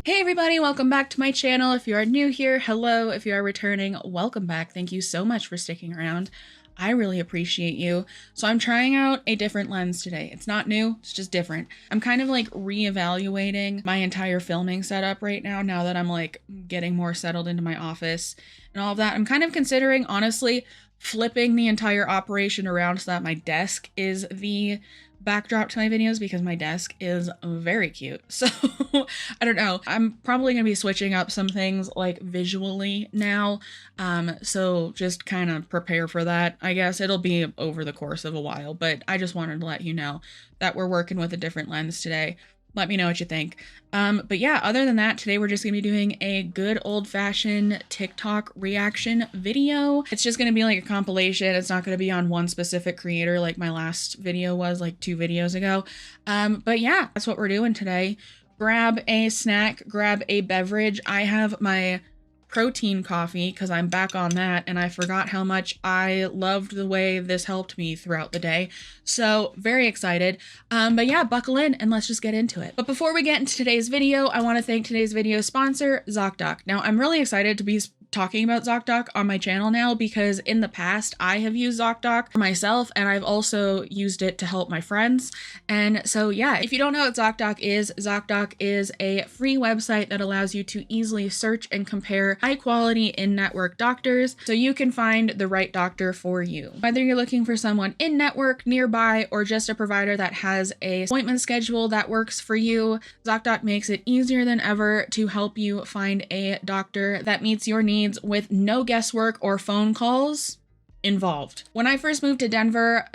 Hey everybody, welcome back to my channel. If you are new here, hello. If you are returning, welcome back. Thank you so much for sticking around. I really appreciate you. So I'm trying out a different lens today. It's not new, it's just different. I'm kind of like reevaluating my entire filming setup right now that I'm like getting more settled into my office and all of that. I'm kind of considering, honestly, flipping the entire operation around so that my desk is the backdrop to my videos because my desk is very cute. So I don't know. I'm probably gonna be switching up some things like visually now. So just kind of prepare for that. I guess it'll be over the course of a while, but I just wanted to let you know that we're working with a different lens today. Let me know what you think. But yeah, other than that, today we're just gonna be doing a good old-fashioned TikTok reaction video. It's just gonna be like a compilation. It's not gonna be on one specific creator like my last video was like 2 videos ago. But yeah, that's what we're doing today. Grab a snack, grab a beverage. I have my protein coffee because I'm back on that and I forgot how much I loved the way this helped me throughout the day. So very excited. But yeah, buckle in and let's just get into it. But before we get into today's video, I want to thank today's video sponsor, ZocDoc. Now I'm really excited to be talking about ZocDoc on my channel now because in the past I have used ZocDoc for myself and I've also used it to help my friends. And so yeah, if you don't know what ZocDoc is a free website that allows you to easily search and compare high quality in-network doctors so you can find the right doctor for you. Whether you're looking for someone in-network, nearby, or just a provider that has an appointment schedule that works for you, ZocDoc makes it easier than ever to help you find a doctor that meets your needs with no guesswork or phone calls involved. When I first moved to Denver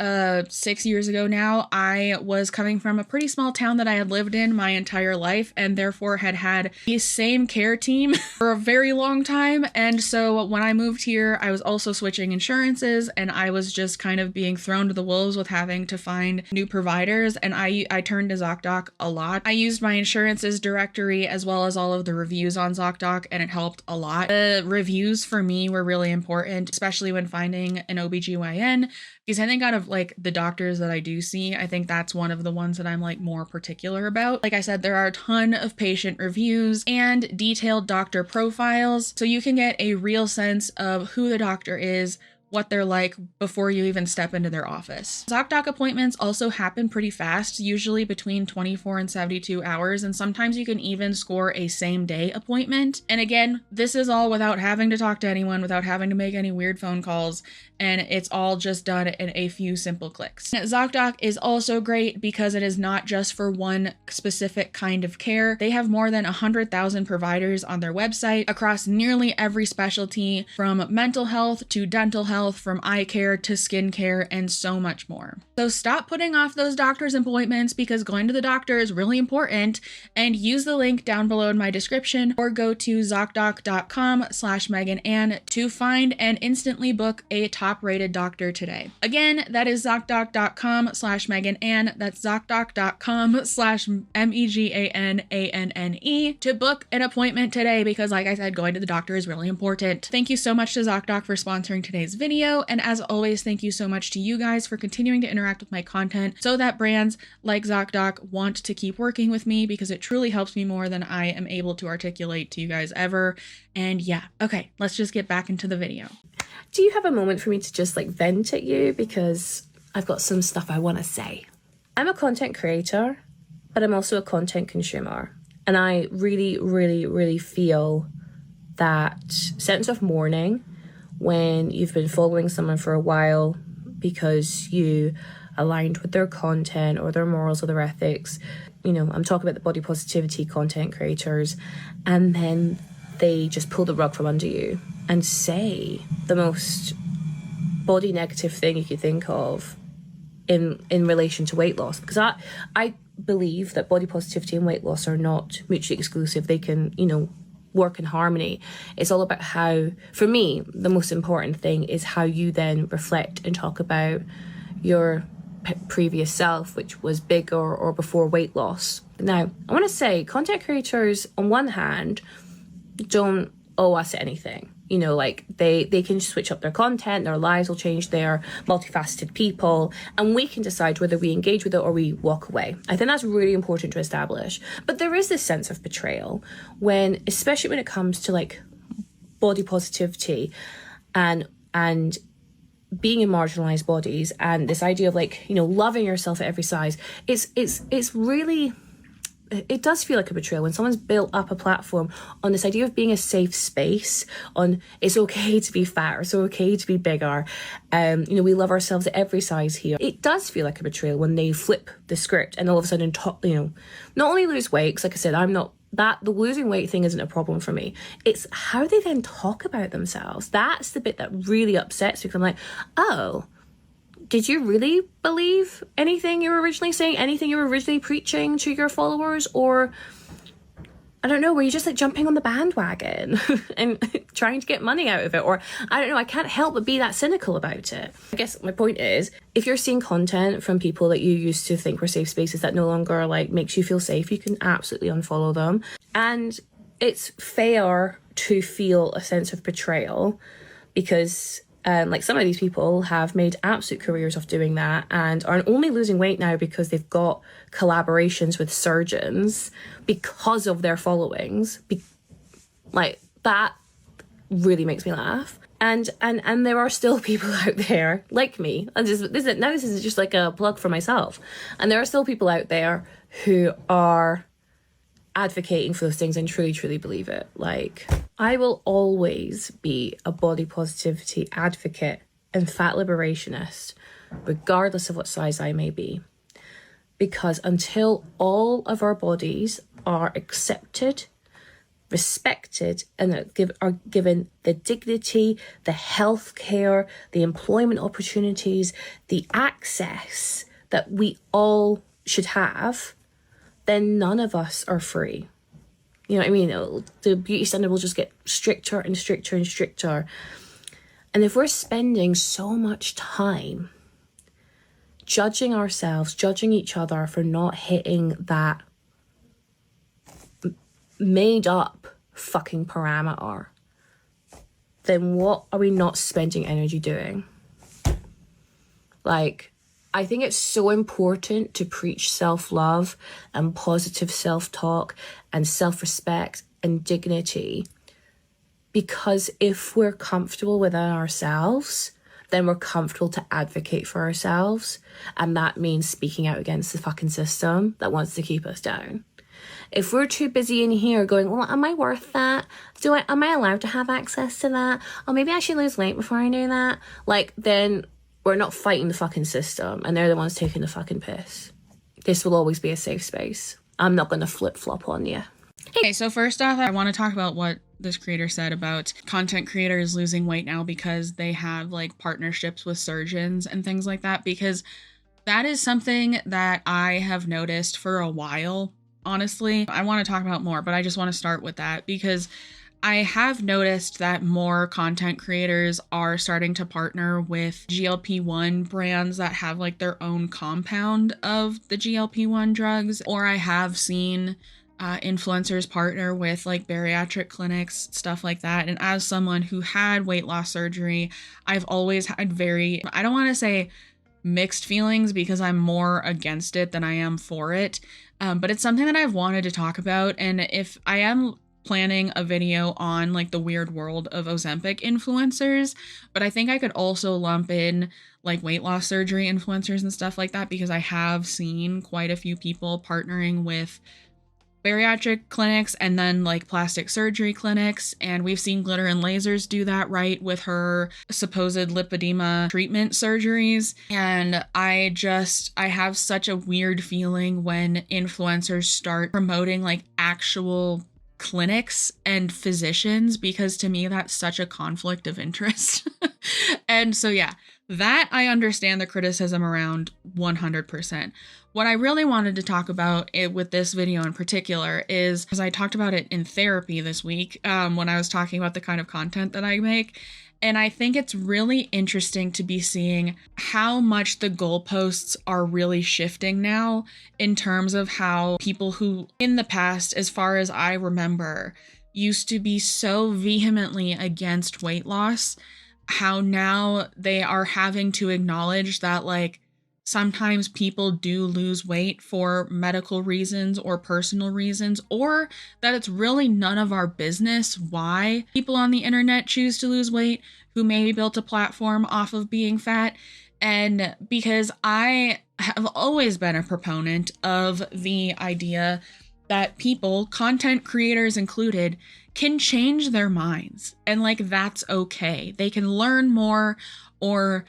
6 years ago now, I was coming from a pretty small town that I had lived in my entire life and therefore had the same care team for a very long time. And so when I moved here, I was also switching insurances and I was just kind of being thrown to the wolves with having to find new providers. And I turned to ZocDoc a lot. I used my insurances directory as well as all of the reviews on ZocDoc and it helped a lot. The reviews for me were really important, especially when finding an OBGYN, because I think out of like the doctors that I do see, I think that's one of the ones that I'm like more particular about. Like I said, there are a ton of patient reviews and detailed doctor profiles, so you can get a real sense of who the doctor is, what they're like before you even step into their office. ZocDoc appointments also happen pretty fast, usually between 24 and 72 hours, and sometimes you can even score a same day appointment. And again, this is all without having to talk to anyone, without having to make any weird phone calls, and it's all just done in a few simple clicks. ZocDoc is also great because it is not just for one specific kind of care. They have more than 100,000 providers on their website across nearly every specialty, from mental health to dental health, from eye care to skin care, and so much more. So stop putting off those doctor's appointments because going to the doctor is really important, and use the link down below in my description or go to ZocDoc.com/MeganAnn to find and instantly book a top-rated doctor today. Again, that is ZocDoc.com/MeganAnn. That's ZocDoc.com/MEGANANNE to book an appointment today because, like I said, going to the doctor is really important. Thank you so much to ZocDoc for sponsoring today's video. And as always, thank you so much to you guys for continuing to interact with my content so that brands like ZocDoc want to keep working with me because it truly helps me more than I am able to articulate to you guys ever. And yeah, okay, let's just get back into the video. Do you have a moment for me to just like vent at you? Because I've got some stuff I want to say. I'm a content creator, but I'm also a content consumer. And I really, really, really feel that sense of mourning when you've been following someone for a while because you aligned with their content or their morals or their ethics. You know, I'm talking about the body positivity content creators, and then they just pull the rug from under you and say the most body negative thing you could think of in relation to weight loss. Because I believe that body positivity and weight loss are not mutually exclusive. They can, you know, work in harmony. It's all about how, for me, the most important thing is how you then reflect and talk about your previous self, which was bigger or before weight loss. Now, I want to say content creators, on one hand, don't owe us anything. You know, like they can switch up their content, their lives will change, they're multifaceted people, and we can decide whether we engage with it or we walk away. I think that's really important to establish. But there is this sense of betrayal when, especially when it comes to like body positivity and being in marginalized bodies, and this idea of like, you know, loving yourself at every size. It's really, it does feel like a betrayal when someone's built up a platform on this idea of being a safe space, on it's okay to be fat or it's okay to be bigger. You know, we love ourselves at every size here. It does feel like a betrayal when they flip the script and all of a sudden, you know, not only lose weight, because like I said, the losing weight thing isn't a problem for me. It's how they then talk about themselves. That's the bit that really upsets me. I'm like, oh, did you really believe anything you were originally saying, anything you were originally preaching to your followers? Or, I don't know, were you just like jumping on the bandwagon and trying to get money out of it? Or, I don't know, I can't help but be that cynical about it. I guess my point is, if you're seeing content from people that you used to think were safe spaces that no longer like makes you feel safe, you can absolutely unfollow them. And it's fair to feel a sense of betrayal because like some of these people have made absolute careers of doing that and are only losing weight now because they've got collaborations with surgeons because of their followings. Like that really makes me laugh. And there are still people out there like me. And this is just like a plug for myself. And there are still people out there who are advocating for those things and truly believe it. Like, I will always be a body positivity advocate and fat liberationist, regardless of what size I may be. Because until all of our bodies are accepted, respected, and are given the dignity, the health care, the employment opportunities, the access that we all should have, then none of us are free. You know what I mean? The beauty standard will just get stricter and stricter and stricter. And if we're spending so much time judging ourselves, judging each other for not hitting that made up fucking parameter, then what are we not spending energy doing? Like, I think it's so important to preach self-love and positive self-talk and self-respect and dignity, because if we're comfortable within ourselves, then we're comfortable to advocate for ourselves, and that means speaking out against the fucking system that wants to keep us down. If we're too busy in here going, well, am I worth that? Am I allowed to have access to that? Or maybe I should lose weight before I do that. Like, then we're not fighting the fucking system, and they're the ones taking the fucking piss. This will always be a safe space. I'm not going to flip-flop on you. Okay, so first off, I want to talk about what this creator said about content creators losing weight now because they have like partnerships with surgeons and things like that, because that is something that I have noticed for a while. Honestly, I want to talk about more, but I just want to start with that because I have noticed that more content creators are starting to partner with GLP-1 brands that have like their own compound of the GLP-1 drugs, or I have seen influencers partner with like bariatric clinics, stuff like that. And as someone who had weight loss surgery, I've always had I don't want to say mixed feelings because I'm more against it than I am for it. But it's something that I've wanted to talk about. And if I am planning a video on like the weird world of Ozempic influencers, but I think I could also lump in like weight loss surgery influencers and stuff like that, because I have seen quite a few people partnering with bariatric clinics and then like plastic surgery clinics. And we've seen Glitter and Lasers do that, right, with her supposed lipedema treatment surgeries. And I have such a weird feeling when influencers start promoting like actual clinics and physicians, because to me that's such a conflict of interest. And so yeah, that I understand the criticism around 100%. What I really wanted to talk about with this video in particular is, because I talked about it in therapy this week when I was talking about the kind of content that I make. And I think it's really interesting to be seeing how much the goalposts are really shifting now in terms of how people who in the past, as far as I remember, used to be so vehemently against weight loss, how now they are having to acknowledge that like sometimes people do lose weight for medical reasons or personal reasons, or that it's really none of our business why people on the internet choose to lose weight who maybe built a platform off of being fat. And because I have always been a proponent of the idea that people, content creators included, can change their minds, and like that's okay. They can learn more or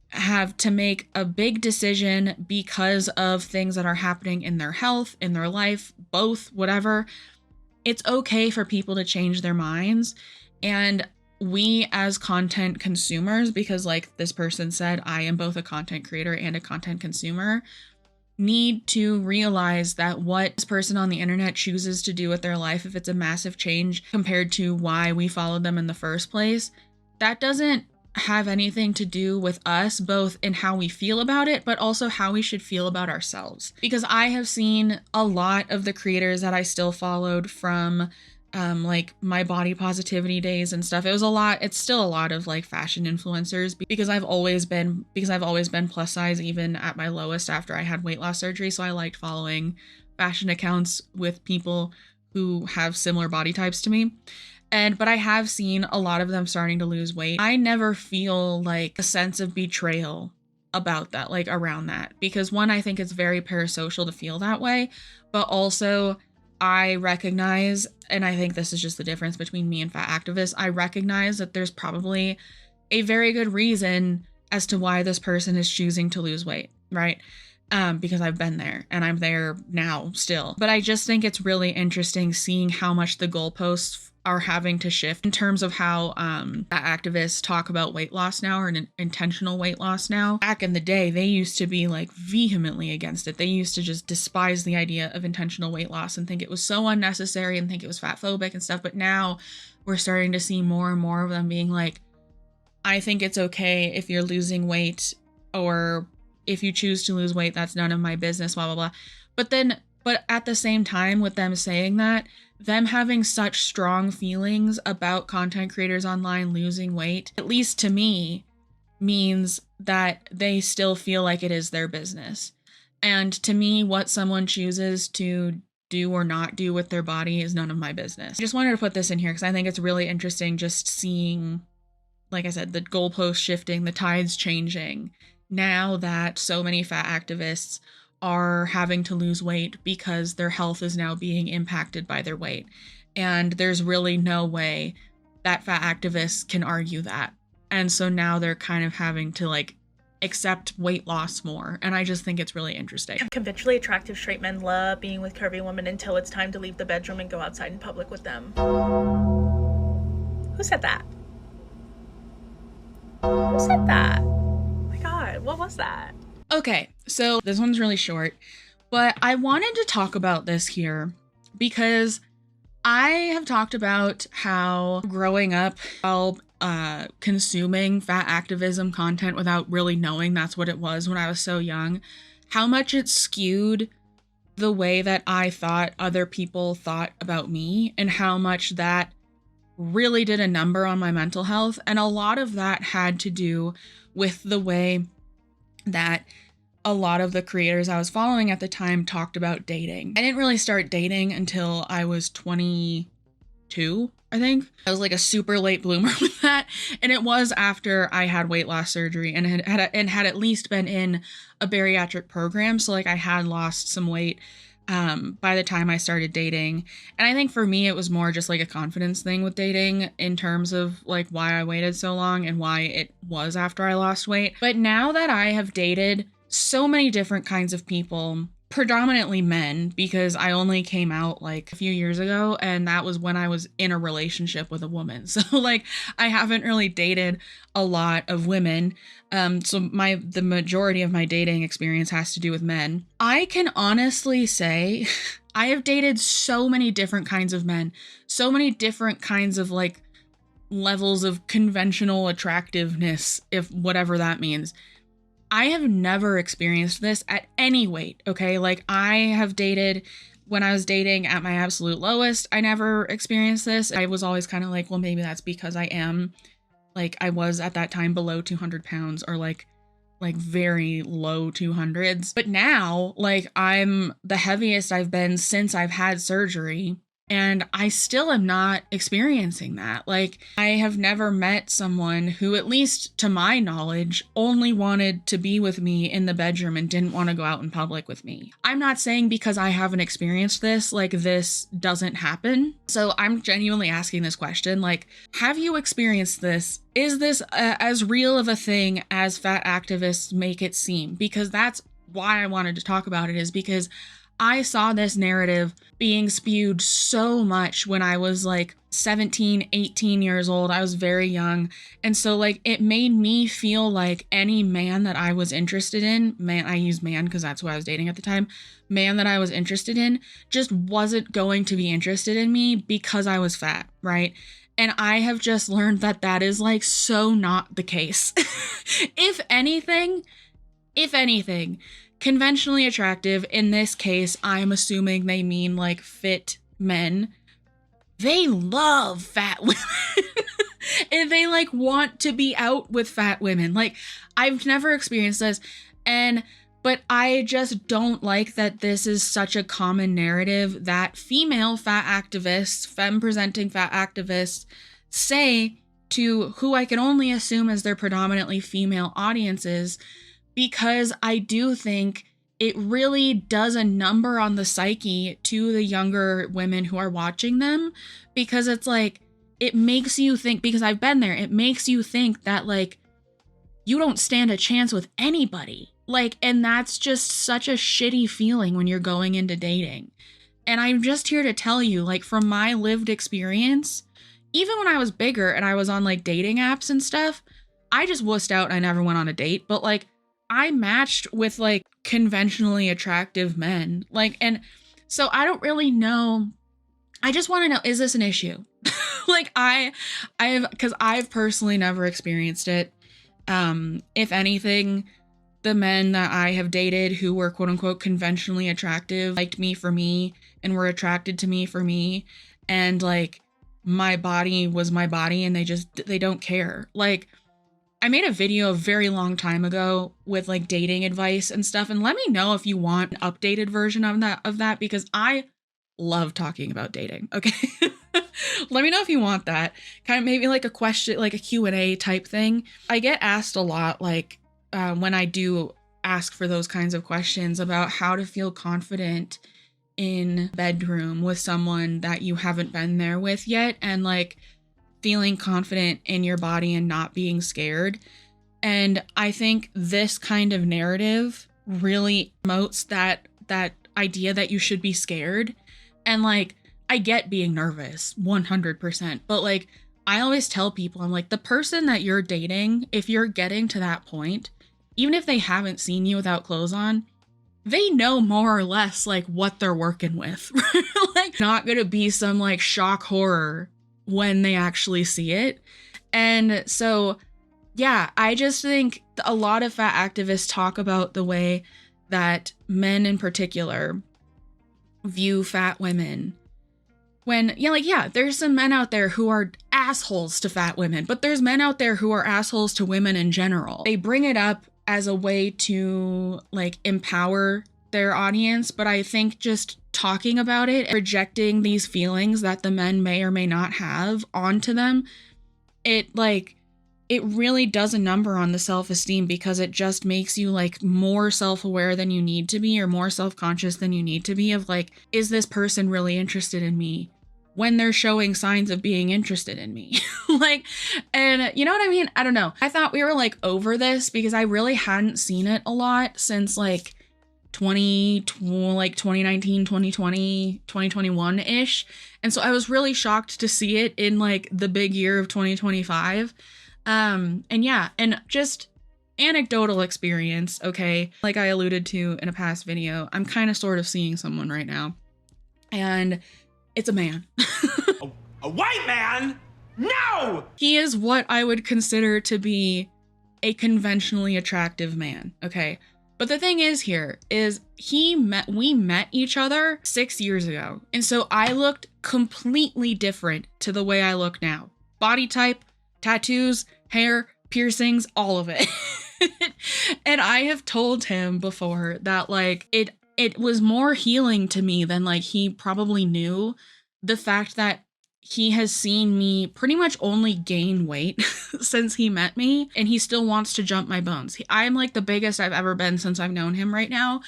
have to make a big decision because of things that are happening in their health, in their life, both, whatever. It's okay for people to change their minds. And we as content consumers, because like this person said, I am both a content creator and a content consumer, need to realize that what this person on the internet chooses to do with their life, if it's a massive change compared to why we followed them in the first place, that doesn't have anything to do with us, both in how we feel about it, but also how we should feel about ourselves. Because I have seen a lot of the creators that I still followed from like my body positivity days and stuff. It's still a lot of like fashion influencers because I've always been plus size even at my lowest after I had weight loss surgery. So I liked following fashion accounts with people who have similar body types to me. But I have seen a lot of them starting to lose weight. I never feel like a sense of betrayal about that, like around that, because one, I think it's very parasocial to feel that way, but also I recognize, and I think this is just the difference between me and fat activists, I recognize that there's probably a very good reason as to why this person is choosing to lose weight, right? Because I've been there and I'm there now still. But I just think it's really interesting seeing how much the goalposts are having to shift in terms of how activists talk about weight loss now, or an intentional weight loss now. Back in the day, they used to be like vehemently against it. They used to just despise the idea of intentional weight loss and think it was so unnecessary and think it was fat phobic and stuff. But now we're starting to see more and more of them being like, I think it's okay if you're losing weight, or if you choose to lose weight, that's none of my business, blah, blah, blah. But at the same time, with them saying that, them having such strong feelings about content creators online losing weight, at least to me, means that they still feel like it is their business. And to me, what someone chooses to do or not do with their body is none of my business. I just wanted to put this in here because I think it's really interesting just seeing, like I said, the goalposts shifting, the tides changing, now that so many fat activists are having to lose weight because their health is now being impacted by their weight. And there's really no way that fat activists can argue that. And so now they're kind of having to like accept weight loss more. And I just think it's really interesting. Conventionally attractive straight men love being with curvy women until it's time to leave the bedroom and go outside in public with them. Who said that? Who said that? Oh my God, what was that? Okay, so this one's really short, but I wanted to talk about this here because I have talked about how growing up while consuming fat activism content without really knowing that's what it was when I was so young, how much it skewed the way that I thought other people thought about me, and how much that really did a number on my mental health. And a lot of that had to do with the way that a lot of the creators I was following at the time talked about dating. I didn't really start dating until I was 22, I think. I was like a super late bloomer with that. And it was after I had weight loss surgery and had at least been in a bariatric program. So like I had lost some weight by the time I started dating. And I think for me, it was more just like a confidence thing with dating in terms of like why I waited so long and why it was after I lost weight. But now that I have dated so many different kinds of people, predominantly men, because I only came out like a few years ago, and that was when I was in a relationship with a woman. So like I haven't really dated a lot of women. So the majority of my dating experience has to do with men. I can honestly say I have dated so many different kinds of men, so many different kinds of like levels of conventional attractiveness, if whatever that means. I have never experienced this at any weight, okay? Like I have dated when I was dating at my absolute lowest, I never experienced this. I was always kind of like, well, maybe that's because I was at that time below 200 pounds or like very low 200s. But now, like, I'm the heaviest I've been since I've had surgery. And I still am not experiencing that. Like, I have never met someone who, at least to my knowledge, only wanted to be with me in the bedroom and didn't want to go out in public with me. I'm not saying because I haven't experienced this, like, this doesn't happen. So I'm genuinely asking this question, like, have you experienced this? Is this as real of a thing as fat activists make it seem? Because that's why I wanted to talk about it, is because I saw this narrative being spewed so much when I was like 17, 18 years old. I was very young. And so like it made me feel like any man that I was interested in, man, I use man because that's who I was dating at the time, man that I was interested in just wasn't going to be interested in me because I was fat, right? And I have just learned that that is like so not the case. If anything, conventionally attractive, in this case, I'm assuming they mean like fit men. They love fat women. And they like want to be out with fat women. Like, I've never experienced this. But I just don't like that this is such a common narrative that female fat activists, femme-presenting fat activists say to who I can only assume as their predominantly female audiences, because I do think it really does a number on the psyche to the younger women who are watching them, because it's like, it makes you think, because I've been there, it makes you think that like, you don't stand a chance with anybody. Like, and that's just such a shitty feeling when you're going into dating. And I'm just here to tell you, like, from my lived experience, even when I was bigger and I was on like dating apps and stuff, I just wussed out and I never went on a date. But like, I matched with like conventionally attractive men. Like, and so I don't really know. I just want to know, is this an issue? Like because I've personally never experienced it. If anything, the men that I have dated who were quote unquote conventionally attractive liked me for me and were attracted to me for me. And like, my body was my body and they don't care. Like, I made a video a very long time ago with like dating advice and stuff. And let me know if you want an updated version of that, because I love talking about dating. Okay. Let me know if you want that. Kind of maybe like a question, like a Q&A type thing. I get asked a lot, like when I do ask for those kinds of questions about how to feel confident in bedroom with someone that you haven't been there with yet. And like, feeling confident in your body and not being scared. And I think this kind of narrative really promotes that idea that you should be scared. And like, I get being nervous 100%, but like, I always tell people, I'm like, the person that you're dating, if you're getting to that point, even if they haven't seen you without clothes on, they know more or less like what they're working with. Like, not gonna be some like shock horror when they actually see it. And so, yeah, I just think a lot of fat activists talk about the way that men in particular view fat women. When, there's some men out there who are assholes to fat women, but there's men out there who are assholes to women in general. They bring it up as a way to like empower their audience, but I think just talking about it, projecting these feelings that the men may or may not have onto them, it really does a number on the self-esteem, because it just makes you like more self-aware than you need to be, or more self-conscious than you need to be, of like, is this person really interested in me when they're showing signs of being interested in me? Like, and you know what I mean? I don't know. I thought we were like over this because I really hadn't seen it a lot since like 2019, 2020, 2021-ish. And so I was really shocked to see it in like the big year of 2025. And just anecdotal experience, okay? Like I alluded to in a past video, I'm kind of sort of seeing someone right now, and it's a man. A white man? No! He is what I would consider to be a conventionally attractive man, okay? But the thing is here is we met each other 6 years ago. And so I looked completely different to the way I look now. Body type, tattoos, hair, piercings, all of it. And I have told him before that like it was more healing to me than like he probably knew, the fact that he has seen me pretty much only gain weight since he met me, and he still wants to jump my bones. I'm like the biggest I've ever been since I've known him right now,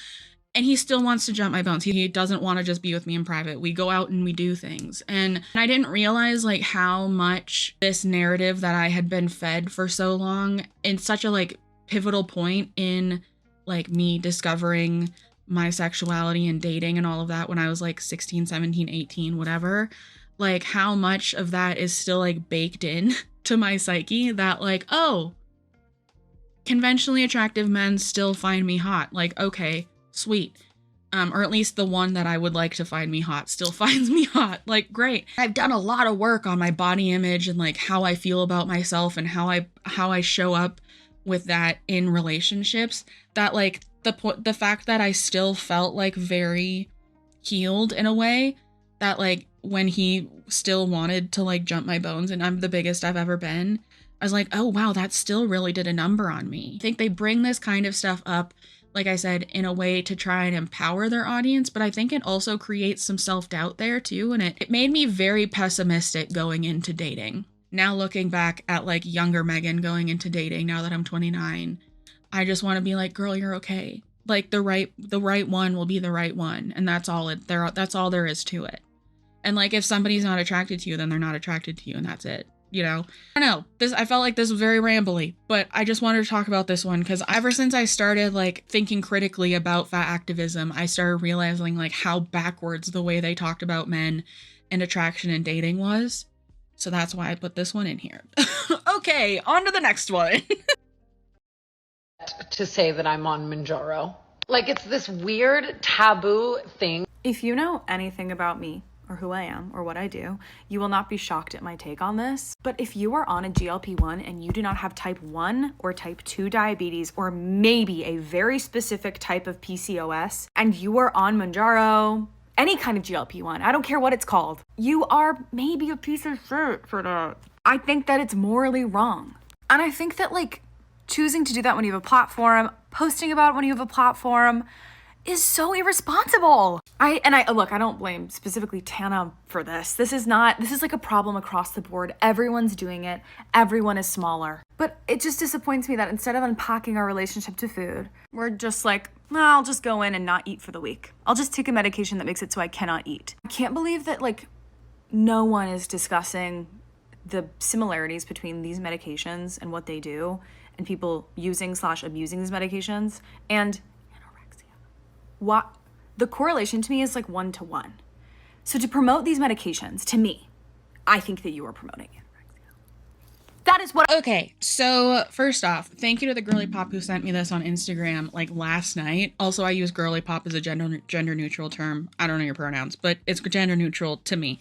and he still wants to jump my bones. He doesn't want to just be with me in private. We go out and we do things. And I didn't realize like how much this narrative that I had been fed for so long, in such a like pivotal point in like me discovering my sexuality and dating and all of that when I was like 16, 17, 18, whatever, like how much of that is still like baked in to my psyche, that like, oh, conventionally attractive men still find me hot. Like, okay, sweet. Or at least the one that I would like to find me hot still finds me hot. Like, great. I've done a lot of work on my body image and like how I feel about myself and how I show up with that in relationships, that like the fact that I still felt like very healed in a way, that like when he still wanted to like jump my bones and I'm the biggest I've ever been, I was like, oh wow, that still really did a number on me. I think they bring this kind of stuff up, like I said, in a way to try and empower their audience, but I think it also creates some self-doubt there too, and it made me very pessimistic going into dating. Now looking back at like younger Megan going into dating, now that I'm 29, I just want to be like, girl, you're okay. Like the right one will be the right one, and that's all there is to it. And like if somebody's not attracted to you, then they're not attracted to you, and that's it. You know, I don't know. I felt like this was very rambly, but I just wanted to talk about this one because ever since I started like thinking critically about fat activism, I started realizing like how backwards the way they talked about men and attraction and dating was. So that's why I put this one in here. Okay, on to the next one. To say that I'm on Mounjaro. Like, it's this weird taboo thing. If you know anything about me, or who I am, or what I do, you will not be shocked at my take on this. But if you are on a GLP-1 and you do not have type 1 or type 2 diabetes, or maybe a very specific type of PCOS, and you are on Mounjaro, any kind of GLP-1, I don't care what it's called, you are maybe a piece of shit for that. I think that it's morally wrong. And I think that like choosing to do that when you have a platform, posting about it when you have a platform, is so irresponsible. I don't blame specifically Tana for this. This is like a problem across the board. Everyone's doing it. Everyone is smaller. But it just disappoints me that instead of unpacking our relationship to food, we're just like, well, I'll just go in and not eat for the week. I'll just take a medication that makes it so I cannot eat. I can't believe that like no one is discussing the similarities between these medications and what they do, and people using/abusing these medications, and what the correlation to me is like 1-to-1. So to promote these medications, to me, I think that you are promoting anorexia. That is what. Okay, so first off, thank you to the girly pop who sent me this on Instagram like last night. Also, I use girly pop as a gender neutral term. I don't know your pronouns, but it's gender neutral to me.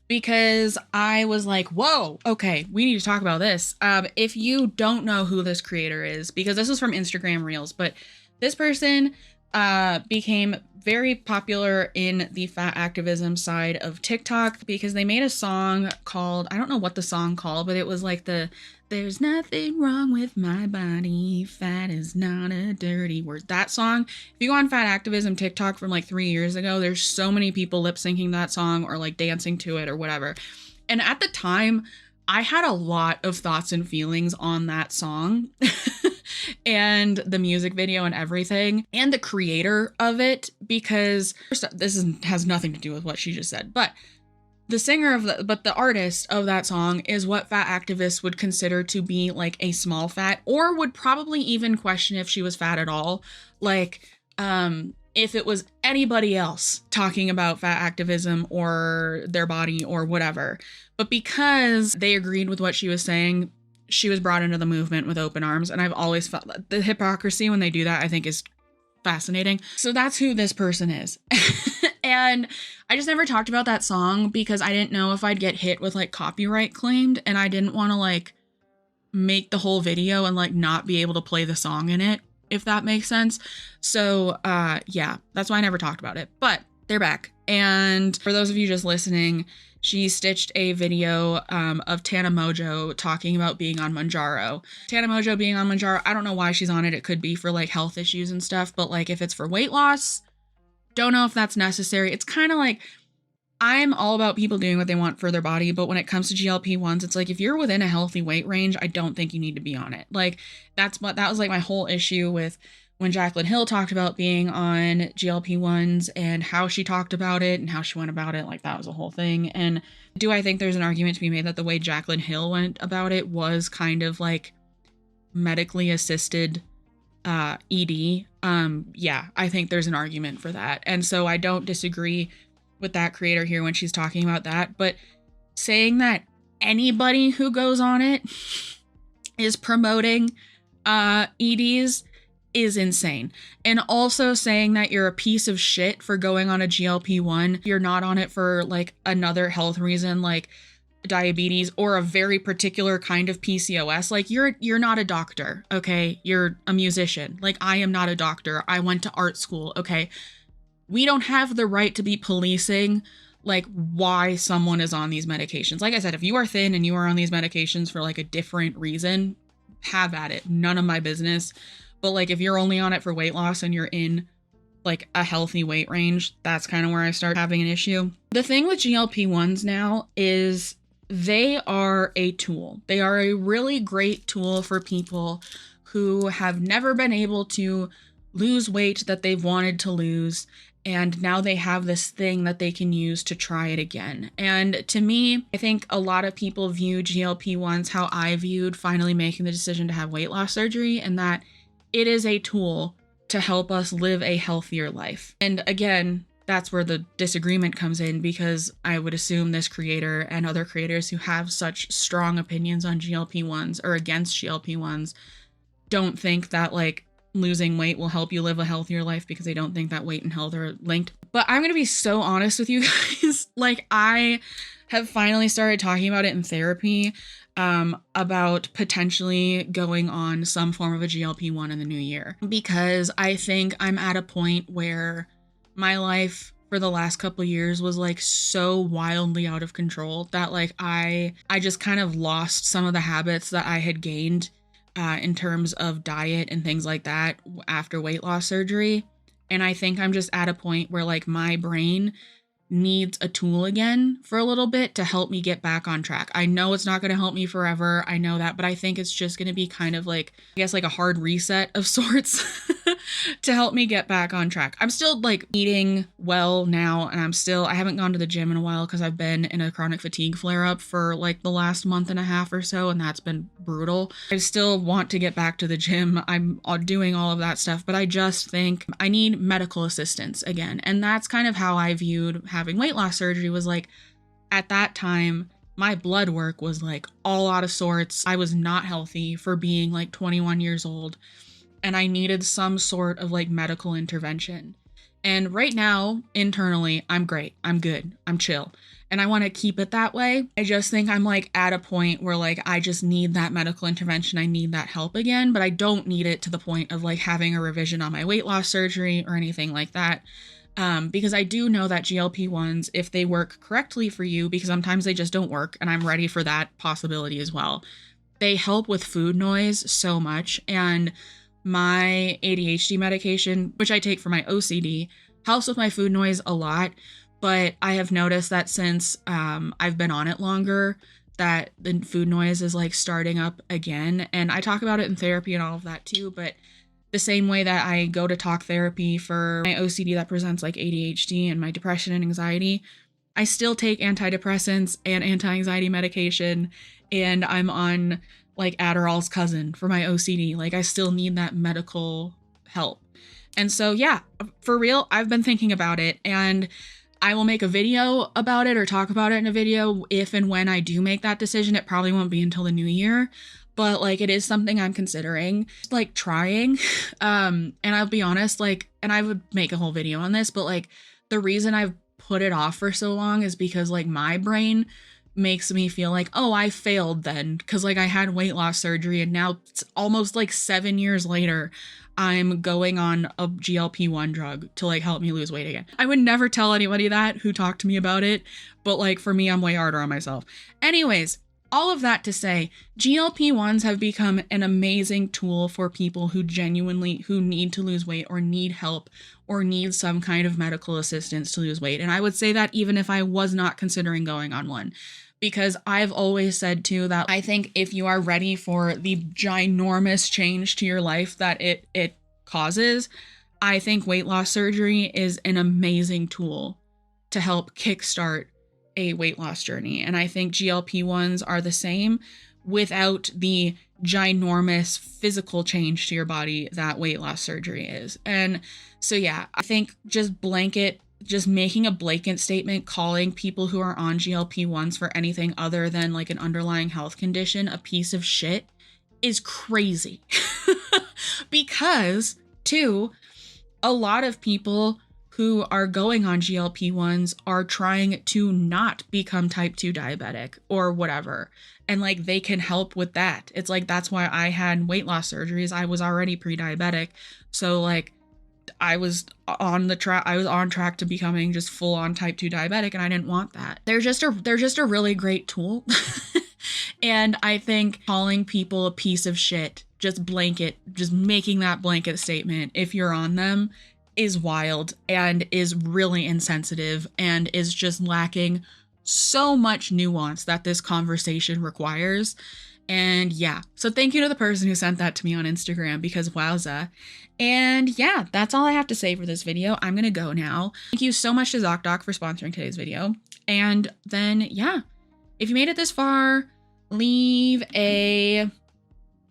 Because I was like, whoa, okay, we need to talk about this. If you don't know who this creator is, because this is from Instagram Reels, but this person became very popular in the fat activism side of TikTok because they made a song called, I don't know what the song called, but it was like there's nothing wrong with my body, fat is not a dirty word. That song, if you go on fat activism TikTok from like 3 years ago, there's so many people lip syncing that song or like dancing to it or whatever. And at the time, I had a lot of thoughts and feelings on that song and the music video and everything and the creator of it, because has nothing to do with what she just said, but the artist of that song is what fat activists would consider to be like a small fat, or would probably even question if she was fat at all. Like, if it was anybody else talking about fat activism or their body or whatever. But because they agreed with what she was saying, she was brought into the movement with open arms. And I've always felt that the hypocrisy when they do that, I think, is fascinating. So that's who this person is. And I just never talked about that song because I didn't know if I'd get hit with like copyright claimed, and I didn't want to like make the whole video and like not be able to play the song in it if that makes sense. So yeah, that's why I never talked about it, but they're back. And for those of you just listening, she stitched a video of Tana Mojo talking about being on Mounjaro. Tana Mojo being on Mounjaro, I don't know why she's on it. It could be for like health issues and stuff, but like if it's for weight loss, don't know if that's necessary. It's kind of like, I'm all about people doing what they want for their body, but when it comes to GLP-1s, it's like if you're within a healthy weight range, I don't think you need to be on it. Like that was like my whole issue with when Jaclyn Hill talked about being on GLP-1s and how she talked about it and how she went about it. Like that was a whole thing. And do I think there's an argument to be made that the way Jaclyn Hill went about it was kind of like medically assisted ED? Yeah, I think there's an argument for that. And so I don't disagree with that creator here when she's talking about that, but saying that anybody who goes on it is promoting EDs is insane. And also saying that you're a piece of shit for going on a GLP-1, you're not on it for like another health reason like diabetes or a very particular kind of PCOS. Like you're not a doctor, okay? You're a musician. Like I am not a doctor. I went to art school, okay? We don't have the right to be policing like why someone is on these medications. Like I said, if you are thin and you are on these medications for like a different reason, have at it. None of my business. But like if you're only on it for weight loss and you're in like a healthy weight range, that's kind of where I start having an issue. The thing with GLP-1s now is they are a tool. They are a really great tool for people who have never been able to lose weight that they've wanted to lose. And now they have this thing that they can use to try it again. And to me, I think a lot of people view GLP-1s how I viewed finally making the decision to have weight loss surgery, and that it is a tool to help us live a healthier life. And again, that's where the disagreement comes in, because I would assume this creator and other creators who have such strong opinions on GLP-1s or against GLP-1s don't think that like losing weight will help you live a healthier life, because they don't think that weight and health are linked. But I'm going to be so honest with you guys. Like I have finally started talking about it in therapy, about potentially going on some form of a GLP-1 in the new year, because I think I'm at a point where my life for the last couple years was like so wildly out of control that like I just kind of lost some of the habits that I had gained in terms of diet and things like that after weight loss surgery. And I think I'm just at a point where like my brain needs a tool again for a little bit to help me get back on track. I know it's not going to help me forever. I know that, but I think it's just going to be kind of like, I guess like a hard reset of sorts to help me get back on track. I'm still like eating well now, and I haven't gone to the gym in a while because I've been in a chronic fatigue flare up for like the last month and a half or so, and that's been brutal. I still want to get back to the gym. I'm doing all of that stuff, but I just think I need medical assistance again. And that's kind of how I viewed having weight loss surgery, was like at that time my blood work was like all out of sorts. I was not healthy for being like 21 years old, and I needed some sort of like medical intervention. And right now, internally, I'm great. I'm good. I'm chill. And I want to keep it that way. I just think I'm like at a point where like I just need that medical intervention. I need that help again, but I don't need it to the point of like having a revision on my weight loss surgery or anything like that. Because I do know that GLP-1s, if they work correctly for you, because sometimes they just don't work, and I'm ready for that possibility as well, they help with food noise so much. And my ADHD medication, which I take for my OCD, helps with my food noise a lot. But I have noticed that since I've been on it longer, that the food noise is like starting up again. And I talk about it in therapy and all of that too, but the same way that I go to talk therapy for my OCD that presents like ADHD and my depression and anxiety, I still take antidepressants and anti-anxiety medication, and I'm on like Adderall's cousin for my OCD. Like I still need that medical help. And so, yeah, for real, I've been thinking about it, and I will make a video about it or talk about it in a video if and when I do make that decision. It probably won't be until the new year, but like it is something I'm considering, like trying. And I'll be honest, like, and I would make a whole video on this, but like the reason I've put it off for so long is because like my brain makes me feel like, oh, I failed then, because like I had weight loss surgery and now it's almost like 7 years later I'm going on a GLP-1 drug to like help me lose weight again. I would never tell anybody that who talked to me about it, but like for me, I'm way harder on myself. Anyways, all of that to say, GLP-1s have become an amazing tool for people who need to lose weight or need help or need some kind of medical assistance to lose weight. And I would say that even if I was not considering going on one, because I've always said too that I think if you are ready for the ginormous change to your life that it causes, I think weight loss surgery is an amazing tool to help kickstart a weight loss journey. And I think GLP-1s are the same without the ginormous physical change to your body that weight loss surgery is. And so, yeah, I think just making a blanket statement, calling people who are on GLP-1s for anything other than like an underlying health condition a piece of shit is crazy. Because, too, a lot of people who are going on GLP-1s are trying to not become type 2 diabetic or whatever. And like they can help with that. It's like that's why I had weight loss surgeries. I was already pre-diabetic. So like I was on track to becoming just full on type 2 diabetic, and I didn't want that. They're just a really great tool. And I think calling people a piece of shit, just making that blanket statement if you're on them is wild and is really insensitive and is just lacking so much nuance that this conversation requires. And yeah, so thank you to the person who sent that to me on Instagram, because wowza. And yeah, that's all I have to say for this video. I'm gonna go now. Thank you so much to ZocDoc for sponsoring today's video. And then yeah, if you made it this far, leave a,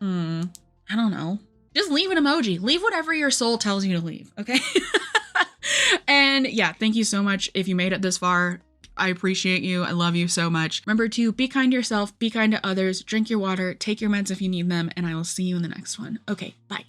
I don't know, just leave an emoji. Leave whatever your soul tells you to leave, okay? And yeah, thank you so much if you made it this far. I appreciate you. I love you so much. Remember to be kind to yourself, be kind to others, drink your water, take your meds if you need them, and I will see you in the next one. Okay, bye.